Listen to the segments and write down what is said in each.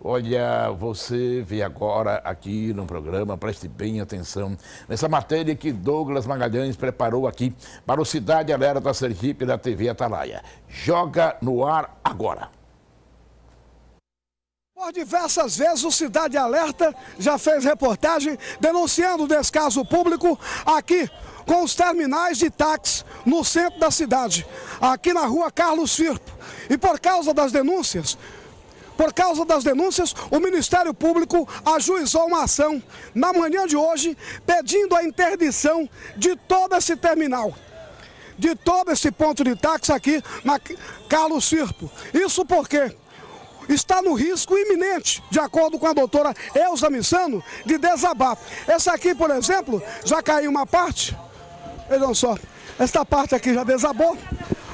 Olha, você vê agora aqui no programa, preste bem atenção, nessa matéria que Douglas Magalhães preparou aqui para o Cidade Alerta Sergipe da TV Atalaia. Joga no ar agora. Por diversas vezes o Cidade Alerta já fez reportagem denunciando o descaso público aqui com os terminais de táxi no centro da cidade, aqui na rua Carlos Firpo. E por causa das denúncias, o Ministério Público ajuizou uma ação na manhã de hoje pedindo a interdição de todo esse terminal, de todo esse ponto de táxi aqui na Carlos Firpo. Isso porque está no risco iminente, de acordo com a doutora Elza Missano, de desabar. Essa aqui, por exemplo, já caiu uma parte. Vejam só, esta parte aqui já desabou.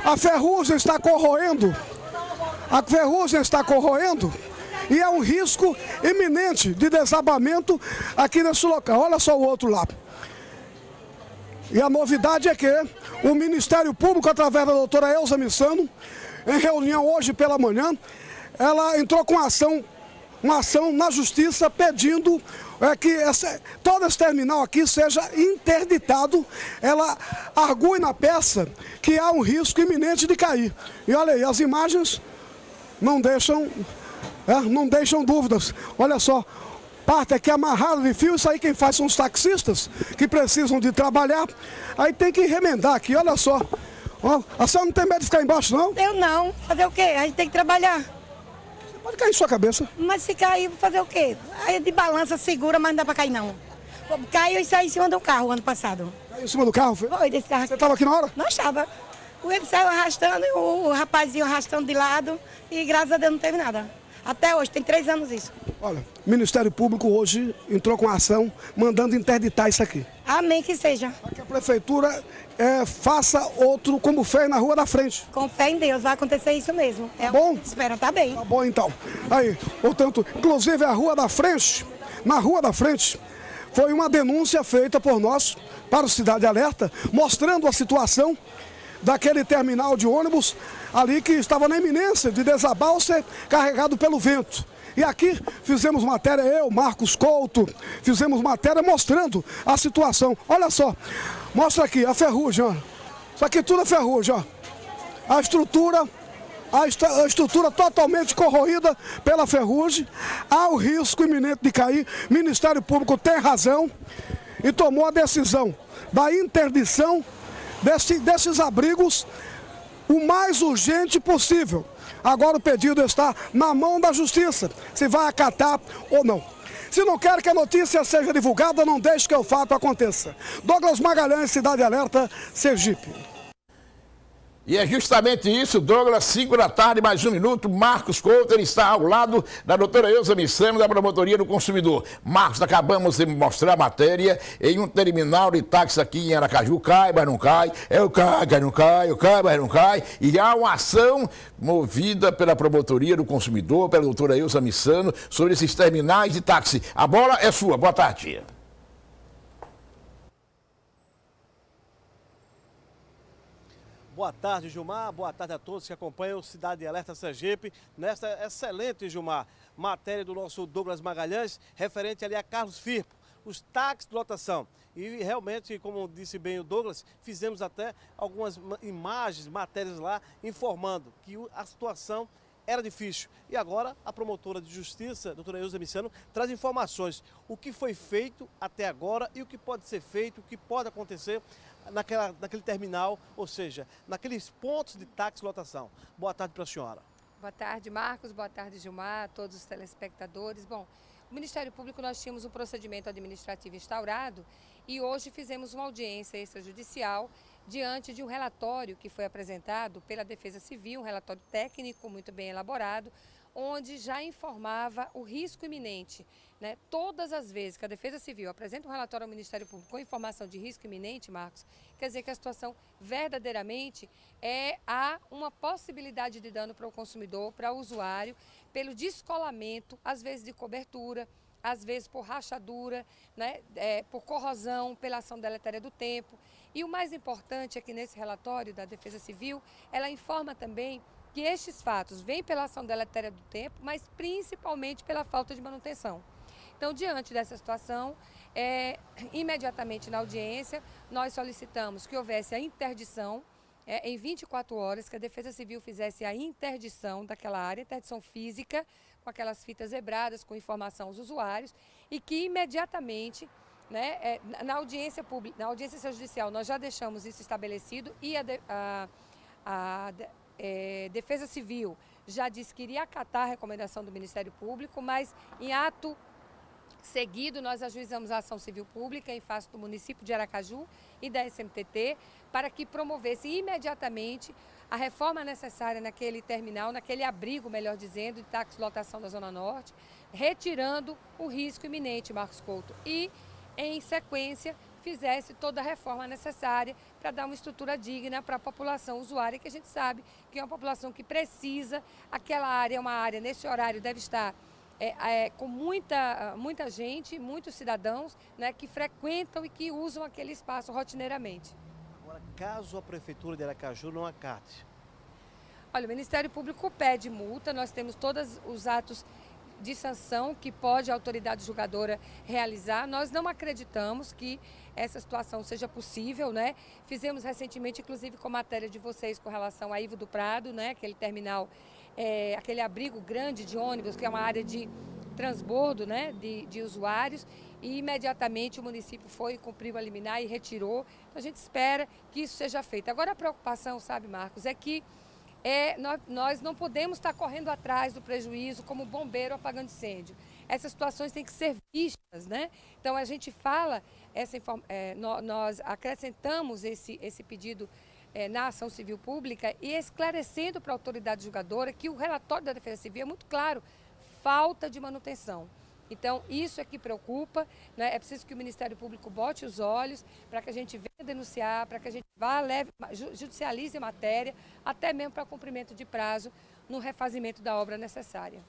A ferrugem está corroendo. E é um risco iminente de desabamento aqui nesse local. Olha só o outro lado. E a novidade é que o Ministério Público, através da doutora Elza Missano, em reunião hoje pela manhã, ela entrou com uma ação na justiça pedindo que todo esse terminal aqui seja interditado. Ela argue na peça que há um risco iminente de cair. E olha aí, as imagens não deixam dúvidas. Olha só, parte aqui amarrada de fio, isso aí quem faz são os taxistas que precisam de trabalhar. Aí tem que remendar aqui, olha só. A senhora não tem medo de ficar embaixo, não? Eu não. Fazer o quê? A gente tem que trabalhar. Pode cair em sua cabeça. Mas se cair, fazer o quê? Aí de balança segura, mas não dá pra cair não. Caiu e saiu em cima do carro ano passado. Caiu em cima do carro? Foi desse carro. Você estava aqui na hora? Não estava. Ele saiu arrastando, o rapazinho arrastando de lado e graças a Deus não teve nada. Até hoje, tem 3 anos isso. Olha, o Ministério Público hoje entrou com a ação mandando interditar isso aqui. Amém que seja. Para que a prefeitura faça outro como fez na Rua da Frente. Com fé em Deus, vai acontecer isso mesmo. Tá bom? Espera, tá bem. Tá bom então. Aí, portanto, inclusive a Rua da Frente, na Rua da Frente, foi uma denúncia feita por nós para o Cidade Alerta, mostrando a situação daquele terminal de ônibus ali que estava na iminência de desabar ou ser carregado pelo vento. E aqui fizemos matéria, eu, Marcos Couto, fizemos matéria mostrando a situação. Olha só, mostra aqui a ferrugem, ó. Isso aqui tudo é ferrugem, ó. A estrutura totalmente corroída pela ferrugem, há o risco iminente de cair. O Ministério Público tem razão e tomou a decisão da interdição desses abrigos o mais urgente possível. Agora o pedido está na mão da Justiça, se vai acatar ou não. Se não quer que a notícia seja divulgada, não deixe que o fato aconteça. Douglas Magalhães, Cidade Alerta, Sergipe. E é justamente isso, Douglas, 5 da tarde, mais 1 minuto, Marcos Couto, ele está ao lado da doutora Elza Missano, da Promotoria do Consumidor. Marcos, acabamos de mostrar a matéria em um terminal de táxi aqui em Aracaju, cai, mas não cai, mas não cai, e há uma ação movida pela Promotoria do Consumidor, pela doutora Elza Missano, sobre esses terminais de táxi. A bola é sua, boa tarde. Boa tarde, Gilmar. Boa tarde a todos que acompanham o Cidade Alerta Sergipe. Nesta excelente, Gilmar, matéria do nosso Douglas Magalhães, referente ali a Carlos Firpo, os táxis de lotação. E realmente, como disse bem o Douglas, fizemos até algumas imagens, matérias lá, informando que a situação era difícil. E agora a promotora de justiça, a doutora Elza Missano, traz informações. O que foi feito até agora e o que pode ser feito, o que pode acontecer naquele terminal, ou seja, naqueles pontos de táxi lotação. Boa tarde para a senhora. Boa tarde, Marcos. Boa tarde, Gilmar, todos os telespectadores. Bom, o Ministério Público, nós tínhamos um procedimento administrativo instaurado e hoje fizemos uma audiência extrajudicial diante de um relatório que foi apresentado pela Defesa Civil, um relatório técnico muito bem elaborado, onde já informava o risco iminente. Né? Todas as vezes que a Defesa Civil apresenta um relatório ao Ministério Público com informação de risco iminente, Marcos, quer dizer que a situação verdadeiramente há uma possibilidade de dano para o consumidor, para o usuário, pelo descolamento, às vezes de cobertura, às vezes por rachadura, né? Por corrosão, pela ação deletéria do tempo. E o mais importante é que nesse relatório da Defesa Civil, ela informa também que estes fatos vêm pela ação deletéria do tempo, mas principalmente pela falta de manutenção. Então, diante dessa situação, imediatamente na audiência, nós solicitamos que houvesse a interdição em 24 horas, que a Defesa Civil fizesse a interdição daquela área, interdição física, com aquelas fitas zebradas, com informação aos usuários, e que imediatamente, né, na audiência pública, na audiência extrajudicial, nós já deixamos isso estabelecido e a Defesa Civil já disse que iria acatar a recomendação do Ministério Público, mas em ato seguido nós ajuizamos a ação civil pública em face do município de Aracaju e da SMTT para que promovesse imediatamente a reforma necessária naquele terminal, naquele abrigo, melhor dizendo, de táxi lotação da Zona Norte, retirando o risco iminente, Marcos Couto, e em sequência fizesse toda a reforma necessária para dar uma estrutura digna para a população usuária, que a gente sabe que é uma população que precisa, aquela área é uma área, nesse horário deve estar com muita gente, muitos cidadãos, né, que frequentam e que usam aquele espaço rotineiramente. Agora, caso a Prefeitura de Aracaju não acate? Olha, o Ministério Público pede multa, nós temos todos os atos de sanção que pode a autoridade julgadora realizar. Nós não acreditamos que essa situação seja possível, né? Fizemos recentemente, inclusive, com matéria de vocês com relação a Ivo do Prado, né? Aquele terminal, aquele abrigo grande de ônibus, que é uma área de transbordo, né? de usuários, e imediatamente o município foi, cumpriu a liminar e retirou. Então, a gente espera que isso seja feito. Agora, a preocupação, sabe, Marcos, é que nós não podemos estar correndo atrás do prejuízo como bombeiro apagando incêndio. Essas situações têm que ser vistas, né? Então a gente fala, nós acrescentamos esse pedido na ação civil pública e esclarecendo para a autoridade julgadora que o relatório da Defesa Civil é muito claro, falta de manutenção. Então, isso é que preocupa, né? É preciso que o Ministério Público bote os olhos para que a gente venha denunciar, para que a gente vá, judicialize a matéria, até mesmo para cumprimento de prazo no refazimento da obra necessária.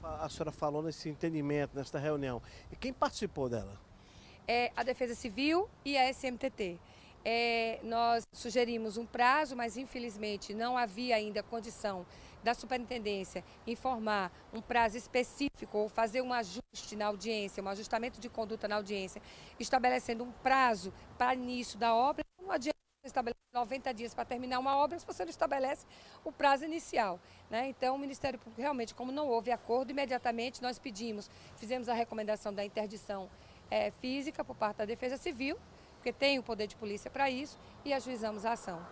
A senhora falou nesse entendimento, nesta reunião. E quem participou dela? A Defesa Civil e a SMTT. Nós sugerimos um prazo, mas infelizmente não havia ainda condição da superintendência informar um prazo específico ou fazer um ajuste na audiência, um ajustamento de conduta na audiência, estabelecendo um prazo para início da obra. Não adianta estabelecer 90 dias para terminar uma obra se você não estabelece o prazo inicial, né? Então, o Ministério Público realmente, como não houve acordo, imediatamente nós fizemos a recomendação da interdição física por parte da Defesa Civil, porque tem o poder de polícia para isso, e ajuizamos a ação.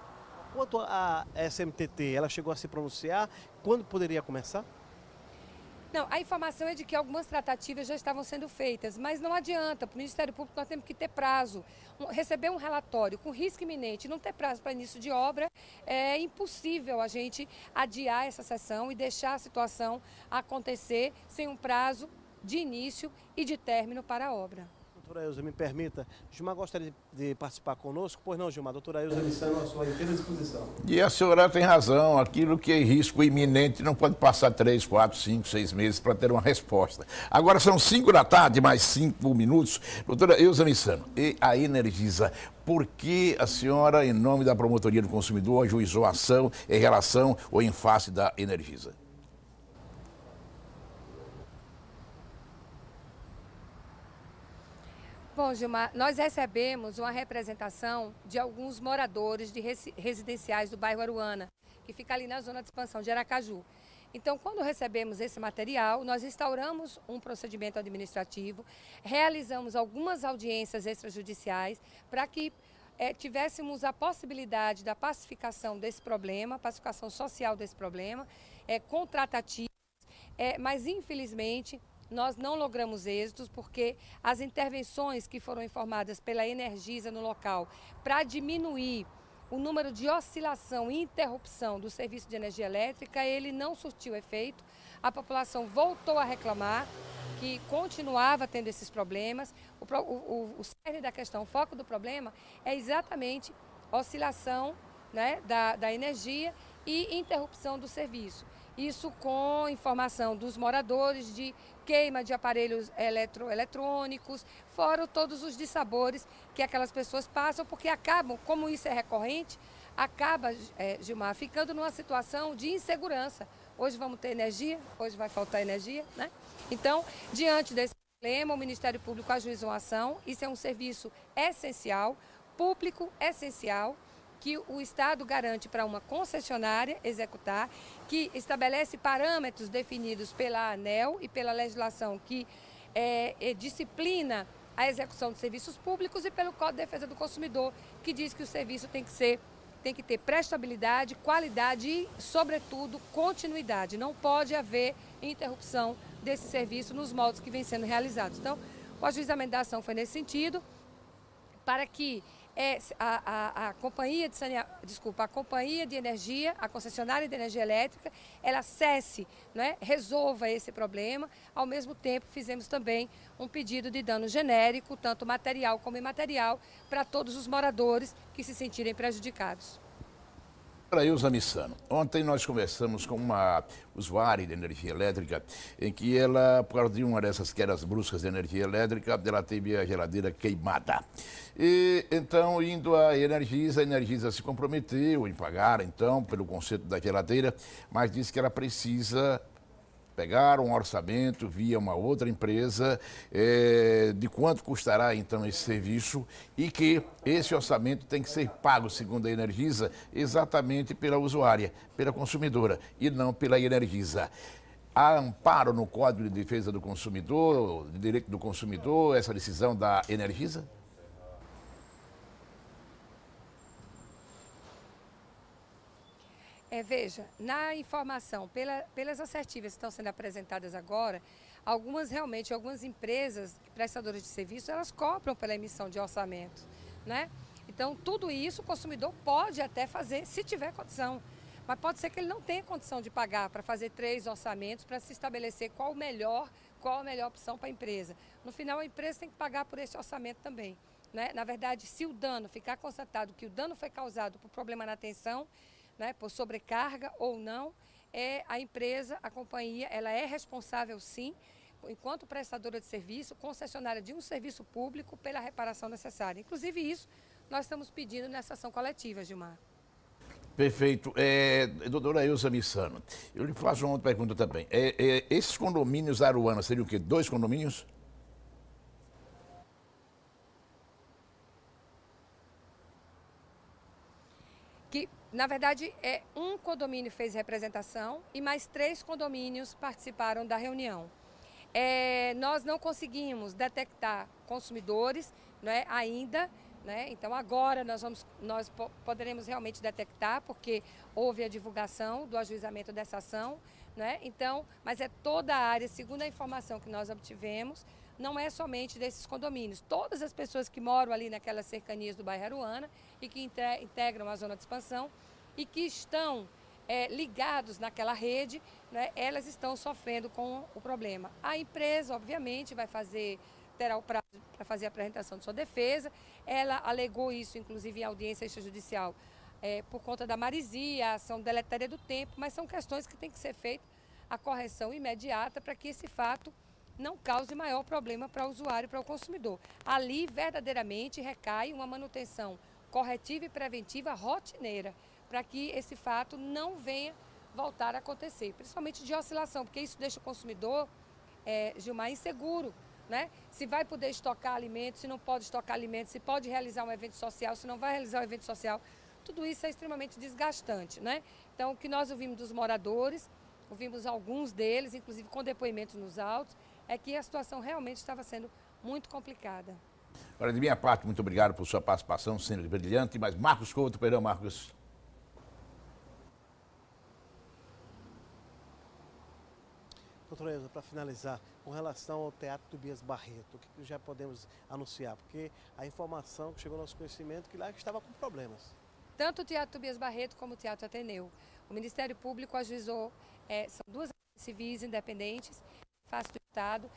Quanto à SMTT, ela chegou a se pronunciar? Quando poderia começar? Não, a informação é de que algumas tratativas já estavam sendo feitas, mas não adianta. Para o Ministério Público nós temos que ter prazo. Receber um relatório com risco iminente, não ter prazo para início de obra, é impossível a gente adiar essa sessão e deixar a situação acontecer sem um prazo de início e de término para a obra. Doutora Elza, me permita, Gilmar gostaria de participar conosco? Pois não, Gilmar, doutora Elza, estamos à sua inteira disposição. E a senhora tem razão, aquilo que é risco iminente não pode passar 3, 4, 5, 6 meses para ter uma resposta. Agora são 5 da tarde, mais 5 minutos. Doutora Elza Missano, e a Energisa, por que a senhora, em nome da Promotoria do Consumidor, ajuizou a ação em relação ou em face da Energisa? Bom, Gilmar, nós recebemos uma representação de alguns moradores de residenciais do bairro Aruana, que fica ali na zona de expansão de Aracaju. Então, quando recebemos esse material, nós instauramos um procedimento administrativo, realizamos algumas audiências extrajudiciais para que tivéssemos a possibilidade da pacificação desse problema, pacificação social desse problema, com tratativas, mas infelizmente nós não logramos êxitos porque as intervenções que foram informadas pela Energisa no local para diminuir o número de oscilação e interrupção do serviço de energia elétrica, ele não surtiu efeito. A população voltou a reclamar que continuava tendo esses problemas. O cerne da questão, o foco do problema é exatamente oscilação, né, da energia e interrupção do serviço. Isso com informação dos moradores de queima de aparelhos eletrônicos, fora todos os dissabores que aquelas pessoas passam, porque acabam, como isso é recorrente, acaba, Gilmar, ficando numa situação de insegurança. Hoje vamos ter energia, hoje vai faltar energia, né? Então, diante desse problema, o Ministério Público ajuizou a ação. Isso é um serviço essencial, público essencial, que o Estado garante para uma concessionária executar, que estabelece parâmetros definidos pela ANEEL e pela legislação que disciplina a execução de serviços públicos e pelo Código de Defesa do Consumidor, que diz que o serviço tem que ter prestabilidade, qualidade e, sobretudo, continuidade. Não pode haver interrupção desse serviço nos moldes que vêm sendo realizados. Então, o ajuizamento da ação foi nesse sentido, para que a companhia de energia, a concessionária de energia elétrica, ela cesse, né, resolva esse problema. Ao mesmo tempo, fizemos também um pedido de dano genérico, tanto material como imaterial, para todos os moradores que se sentirem prejudicados. Ilza Missano, ontem nós conversamos com uma usuária de energia elétrica, em que ela, por causa de uma dessas quedas bruscas de energia elétrica, ela teve a geladeira queimada. E então, indo à Energisa, a Energisa se comprometeu em pagar, então, pelo conserto da geladeira, mas disse que ela precisa pegar um orçamento via uma outra empresa de quanto custará então esse serviço e que esse orçamento tem que ser pago, segundo a Energisa, exatamente pela usuária, pela consumidora e não pela Energisa. Há amparo no Código de Defesa do Consumidor, de Direito do Consumidor, essa decisão da Energisa? Veja, na informação, pelas assertivas que estão sendo apresentadas agora, algumas empresas prestadoras de serviço, elas cobram pela emissão de orçamento, né? Então, tudo isso o consumidor pode até fazer, se tiver condição. Mas pode ser que ele não tenha condição de pagar para fazer 3 orçamentos, para se estabelecer qual a melhor opção para a empresa. No final, a empresa tem que pagar por esse orçamento também, né? Na verdade, se o dano ficar constatado que o dano foi causado por problema na tensão, né, por sobrecarga ou não, a empresa, a companhia, ela é responsável sim, enquanto prestadora de serviço, concessionária de um serviço público, pela reparação necessária. Inclusive isso nós estamos pedindo nessa ação coletiva, Gilmar. Perfeito. Doutora Ilza Missano, eu lhe faço uma outra pergunta também. Esses condomínios Aruana seriam o quê? 2 condomínios? Na verdade, um condomínio fez representação e mais 3 condomínios participaram da reunião. Nós não conseguimos detectar consumidores, né, ainda, né? Então agora nós poderemos realmente detectar, porque houve a divulgação do ajuizamento dessa ação, né? Então, mas é toda a área, segundo a informação que nós obtivemos, não é somente desses condomínios. Todas as pessoas que moram ali naquelas cercanias do bairro Aruana e que integram a zona de expansão e que estão ligados naquela rede, né, elas estão sofrendo com o problema. A empresa, obviamente, terá o prazo para fazer a apresentação de sua defesa. Ela alegou isso, inclusive, em audiência extrajudicial, por conta da marisia, a ação deletéria do tempo, mas são questões que tem que ser feita a correção imediata para que esse fato não cause maior problema para o usuário e para o consumidor. Ali, verdadeiramente, recai uma manutenção corretiva e preventiva rotineira, para que esse fato não venha voltar a acontecer, principalmente de oscilação, porque isso deixa o consumidor, Gilmar, inseguro, né? Se vai poder estocar alimentos, se não pode estocar alimentos, se pode realizar um evento social, se não vai realizar um evento social, tudo isso é extremamente desgastante, né? Então, o que nós ouvimos dos moradores, ouvimos alguns deles, inclusive com depoimentos nos autos, é que a situação realmente estava sendo muito complicada. Agora, de minha parte, muito obrigado por sua participação, sendo brilhante, mas Marcos Couto, perdão, Marcos. Doutora Ilza, para finalizar, com relação ao Teatro Tobias Barreto, o que já podemos anunciar? Porque a informação que chegou ao nosso conhecimento é que lá estava com problemas. Tanto o Teatro Tobias Barreto como o Teatro Ateneu. O Ministério Público ajuizou, são 2 ações civis independentes, face do Estado,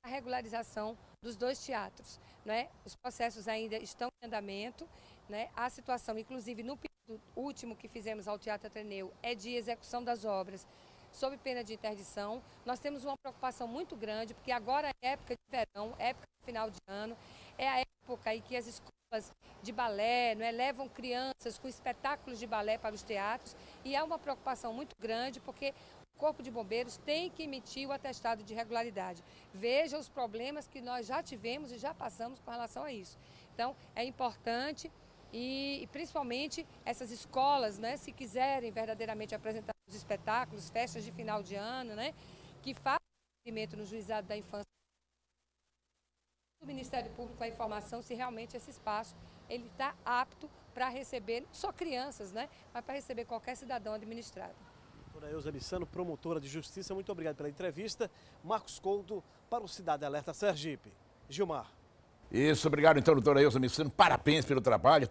a regularização dos 2 teatros, né? Os processos ainda estão em andamento, né? A situação, inclusive no pedido último que fizemos ao Teatro Ateneu, é de execução das obras sob pena de interdição. Nós temos uma preocupação muito grande, porque agora é época de verão, época de final de ano, é a época em que as escolas de balé, não é? Levam crianças com espetáculos de balé para os teatros e há uma preocupação muito grande porque o Corpo de Bombeiros tem que emitir o atestado de regularidade. Veja os problemas que nós já tivemos e já passamos com relação a isso. Então, é importante e principalmente essas escolas, né, se quiserem verdadeiramente apresentar os espetáculos, festas de final de ano, né, que façam atendimento no Juizado da Infância, o Ministério Público a informação se realmente esse espaço ele está apto para receber não só crianças, né, mas para receber qualquer cidadão administrado. Doutora Elza Missano, promotora de justiça, muito obrigado pela entrevista. Marcos Couto para o Cidade Alerta Sergipe. Gilmar. Isso, obrigado então, doutora Elza Missano, parabéns pelo trabalho.